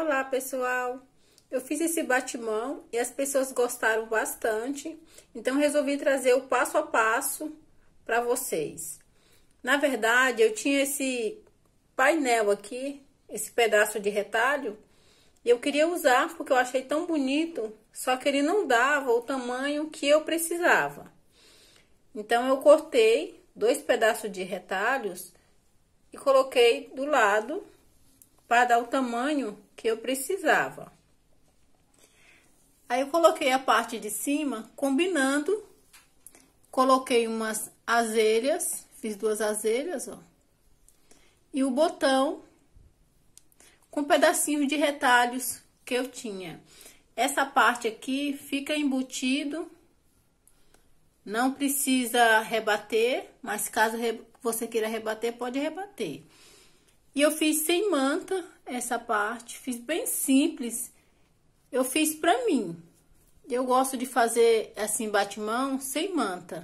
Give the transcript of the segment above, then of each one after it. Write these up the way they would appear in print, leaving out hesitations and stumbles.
Olá, pessoal! Eu fiz esse batimão e as pessoas gostaram bastante, então resolvi trazer o passo a passo para vocês. Na verdade, eu tinha esse painel aqui, esse pedaço de retalho, e eu queria usar porque eu achei tão bonito, só que ele não dava o tamanho que eu precisava. Então, eu cortei 2 pedaços de retalhos e coloquei do lado para dar o tamanho que eu precisava. Aí eu coloquei a parte de cima combinando, coloquei umas azelhas, fiz 2 azelhas, ó, e o botão com pedacinhos de retalhos que eu tinha. Essa parte aqui fica embutido, não precisa rebater, mas caso você queira rebater, pode rebater. E eu fiz sem manta essa parte, fiz bem simples. Eu fiz pra mim. Eu gosto de fazer assim batimão sem manta.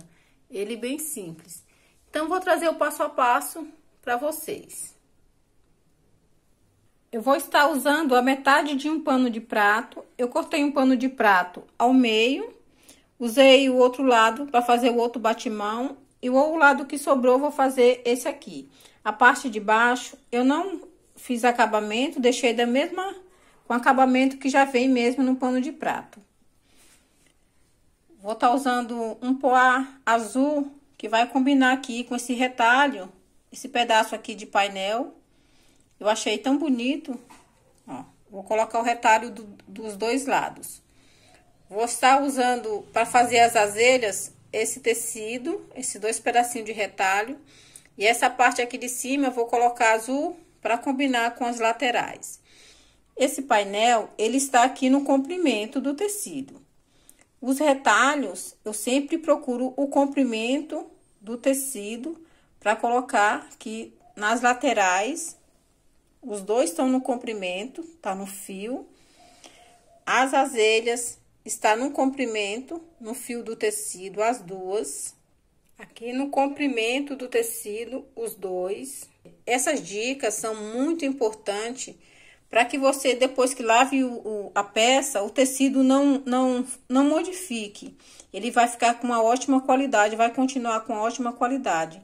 Ele bem simples. Então, vou trazer o passo a passo pra vocês. Eu vou estar usando a metade de um pano de prato. Eu cortei um pano de prato ao meio. Usei o outro lado para fazer o outro batimão. E o lado que sobrou, vou fazer esse aqui. A parte de baixo, eu não fiz acabamento, deixei da mesma, com acabamento que já vem mesmo no pano de prato. Vou estar usando um poá azul, que vai combinar aqui com esse retalho, esse pedaço aqui de painel. Eu achei tão bonito, ó. Vou colocar o retalho dos 2 lados. Vou estar usando, para fazer as azelhas, esse tecido, esses 2 pedacinhos de retalho. E essa parte aqui de cima eu vou colocar azul para combinar com as laterais. Esse painel, ele está aqui no comprimento do tecido. Os retalhos, eu sempre procuro o comprimento do tecido para colocar aqui nas laterais. Os 2 estão no comprimento, tá no fio. As azelhas está no comprimento, no fio do tecido, as 2. Aqui no comprimento do tecido, os 2. Essas dicas são muito importantes para que você, depois que lave a peça, o tecido não modifique. Ele vai ficar com uma ótima qualidade, vai continuar com ótima qualidade.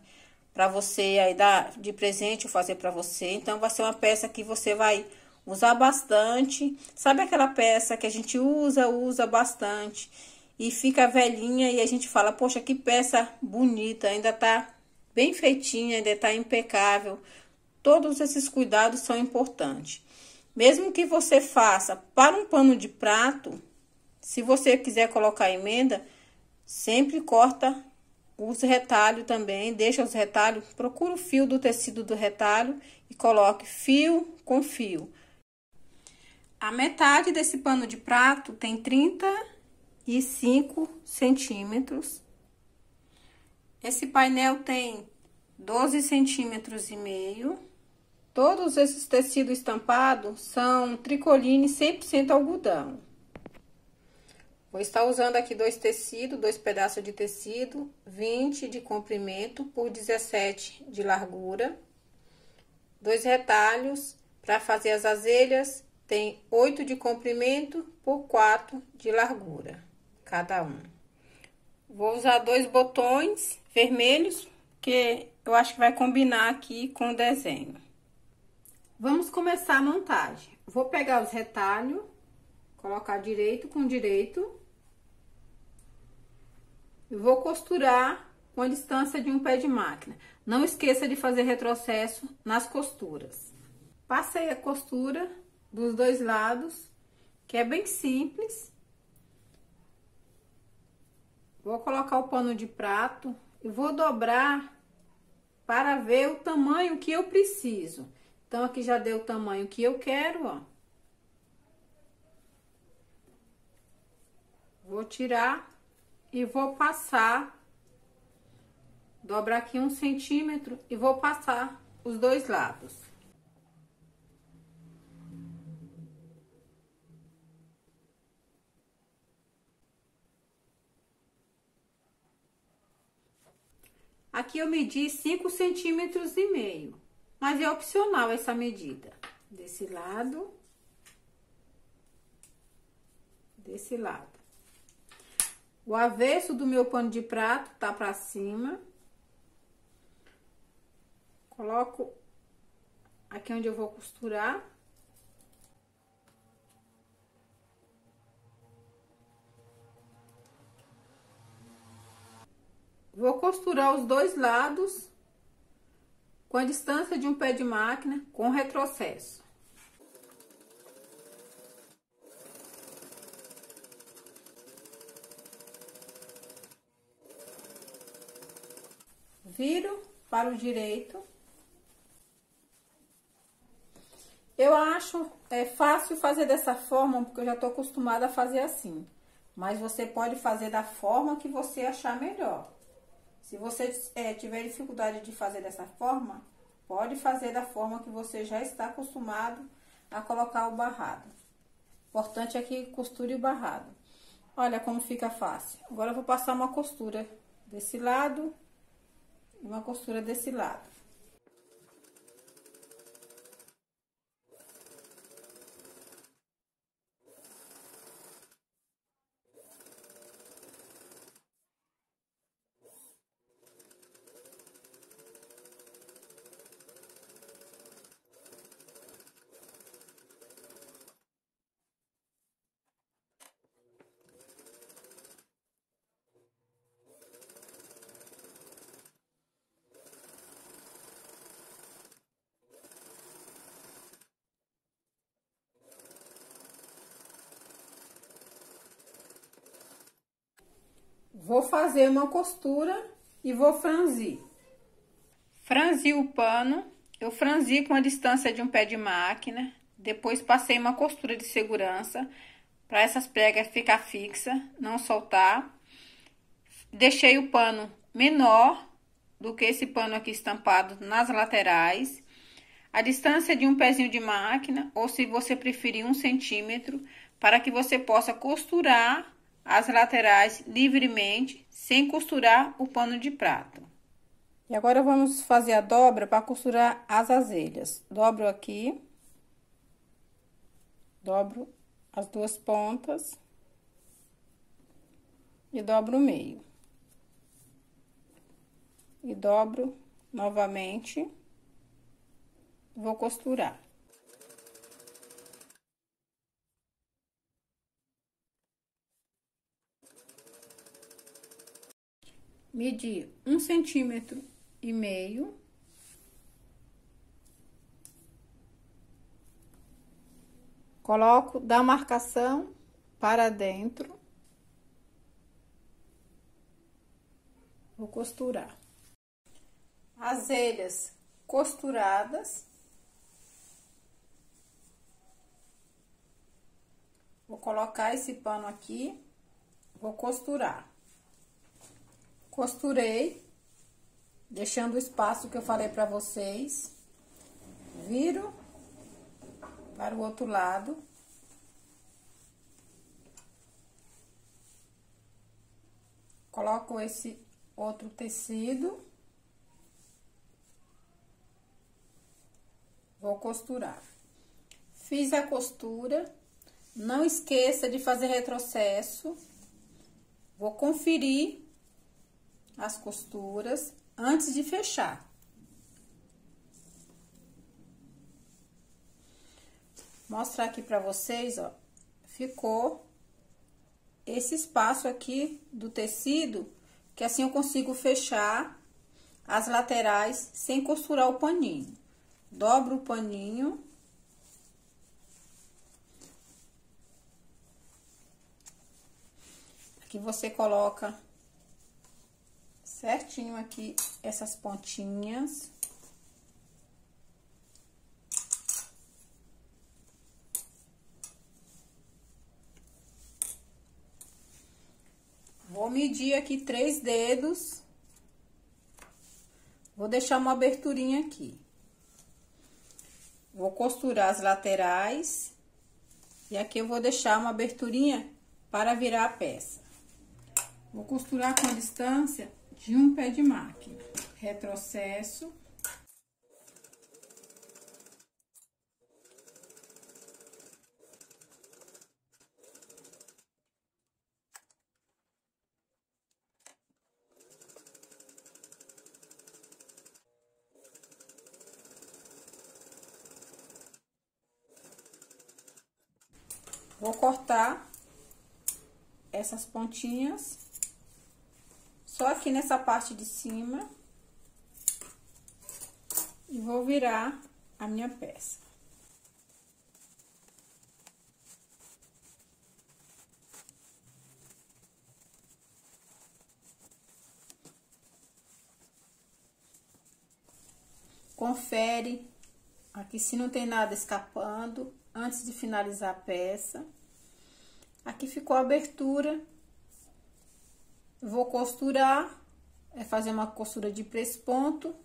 Para você aí dar de presente ou fazer para você. Então, vai ser uma peça que você vai usar bastante. Sabe aquela peça que a gente usa bastante e fica velhinha e a gente fala, poxa, que peça bonita, ainda tá bem feitinha, ainda tá impecável. Todos esses cuidados são importantes. Mesmo que você faça para um pano de prato, se você quiser colocar emenda, sempre corta os retalhos também, deixa os retalhos, procura o fio do tecido do retalho e coloque fio com fio. A metade desse pano de prato tem 35 centímetros. Esse painel tem 12 centímetros e meio. Todos esses tecidos estampados são tricoline 100% algodão. Vou estar usando aqui 2 tecidos, 2 pedaços de tecido, 20 de comprimento por 17 de largura. 2 retalhos para fazer as azelhas, tem 8 de comprimento por 4 de largura, cada um. Vou usar 2 botões vermelhos, que eu acho que vai combinar aqui com o desenho. Vamos começar a montagem. Vou pegar os retalhos, colocar direito com direito. E vou costurar com a distância de um pé de máquina. Não esqueça de fazer retrocesso nas costuras. Passei a costura dos 2 lados, que é bem simples. Vou colocar o pano de prato e vou dobrar para ver o tamanho que eu preciso. Então, aqui já deu o tamanho que eu quero, ó. Vou tirar e vou passar, dobrar aqui 1 centímetro e vou passar os 2 lados. Aqui eu medi 5 centímetros e meio, mas é opcional essa medida. Desse lado desse lado. O avesso do meu pano de prato tá pra cima. Coloco aqui onde eu vou costurar. Vou costurar os dois lados com a distância de um pé de máquina com retrocesso. Viro para o direito. Eu acho fácil fazer dessa forma, porque eu já tô acostumada a fazer assim. Mas você pode fazer da forma que você achar melhor. Se você tiver dificuldade de fazer dessa forma, pode fazer da forma que você já está acostumado a colocar o barrado. O importante é que costure o barrado. Olha como fica fácil. Agora eu vou passar uma costura desse lado e uma costura desse lado. Vou fazer uma costura e vou franzir. Franzi o pano, eu franzi com a distância de um pé de máquina, depois passei uma costura de segurança para essas pregas ficar fixa, não soltar. Deixei o pano menor do que esse pano aqui estampado nas laterais. A distância de um pezinho de máquina, ou se você preferir 1 centímetro, para que você possa costurar as laterais livremente, sem costurar o pano de prato. E agora vamos fazer a dobra para costurar as azelhas. Dobro aqui, dobro as duas pontas e dobro o meio. E dobro novamente, vou costurar. Medi 1,5 centímetro. Coloco da marcação para dentro. Vou costurar. Azelhas costuradas. Vou colocar esse pano aqui, vou costurar. Costurei, deixando o espaço que eu falei pra vocês. Viro para o outro lado. Coloco esse outro tecido. Vou costurar. Fiz a costura. Não esqueça de fazer retrocesso. Vou conferir as costuras antes de fechar. Mostrar aqui pra vocês, ó. Ficou esse espaço aqui do tecido, que assim eu consigo fechar as laterais sem costurar o paninho. Dobro o paninho. Aqui você coloca certinho aqui essas pontinhas. Vou medir aqui 3 dedos. Vou deixar uma aberturinha aqui. Vou costurar as laterais. E aqui eu vou deixar uma aberturinha para virar a peça. Vou costurar com a distância de um pé de máquina. Retrocesso. Vou cortar essas pontinhas só aqui nessa parte de cima e vou virar a minha peça. Confere aqui se não tem nada escapando antes de finalizar a peça. Aqui ficou a abertura. Vou costurar, fazer uma costura de pesponto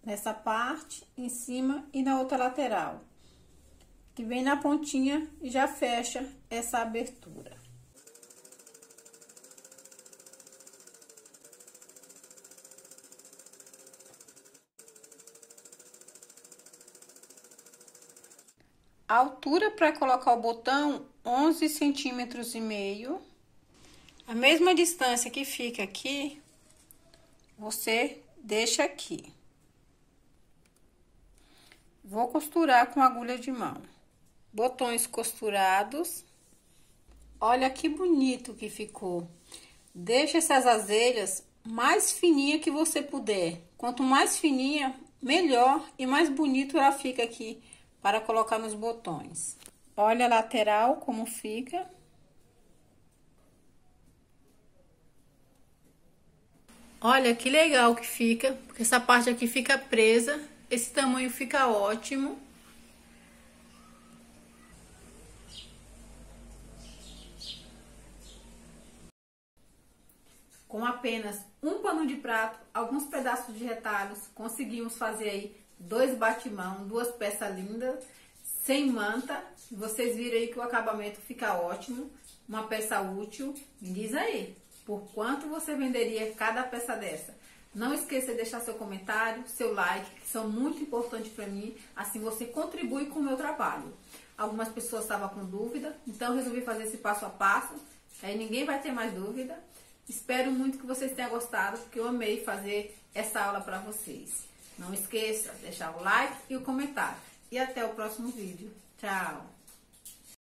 nessa parte, em cima e na outra lateral, que vem na pontinha e já fecha essa abertura. A altura para colocar o botão, 11 centímetros e meio. A mesma distância que fica aqui, você deixa aqui. Vou costurar com agulha de mão. Botões costurados. Olha que bonito que ficou. Deixa essas azelhas mais fininha que você puder. Quanto mais fininha, melhor e mais bonito ela fica aqui para colocar nos botões. Olha a lateral como fica. Olha que legal que fica, porque essa parte aqui fica presa. Esse tamanho fica ótimo. Com apenas um pano de prato, alguns pedaços de retalhos, conseguimos fazer aí 2 batimão, 2 peças lindas, sem manta. Vocês viram aí que o acabamento fica ótimo, uma peça útil. Me diz aí, por quanto você venderia cada peça dessa? Não esqueça de deixar seu comentário, seu like, que são muito importantes para mim, assim você contribui com o meu trabalho. Algumas pessoas estavam com dúvida, então eu resolvi fazer esse passo a passo, aí ninguém vai ter mais dúvida. Espero muito que vocês tenham gostado, porque eu amei fazer essa aula para vocês. Não esqueça de deixar o like e o comentário. E até o próximo vídeo. Tchau!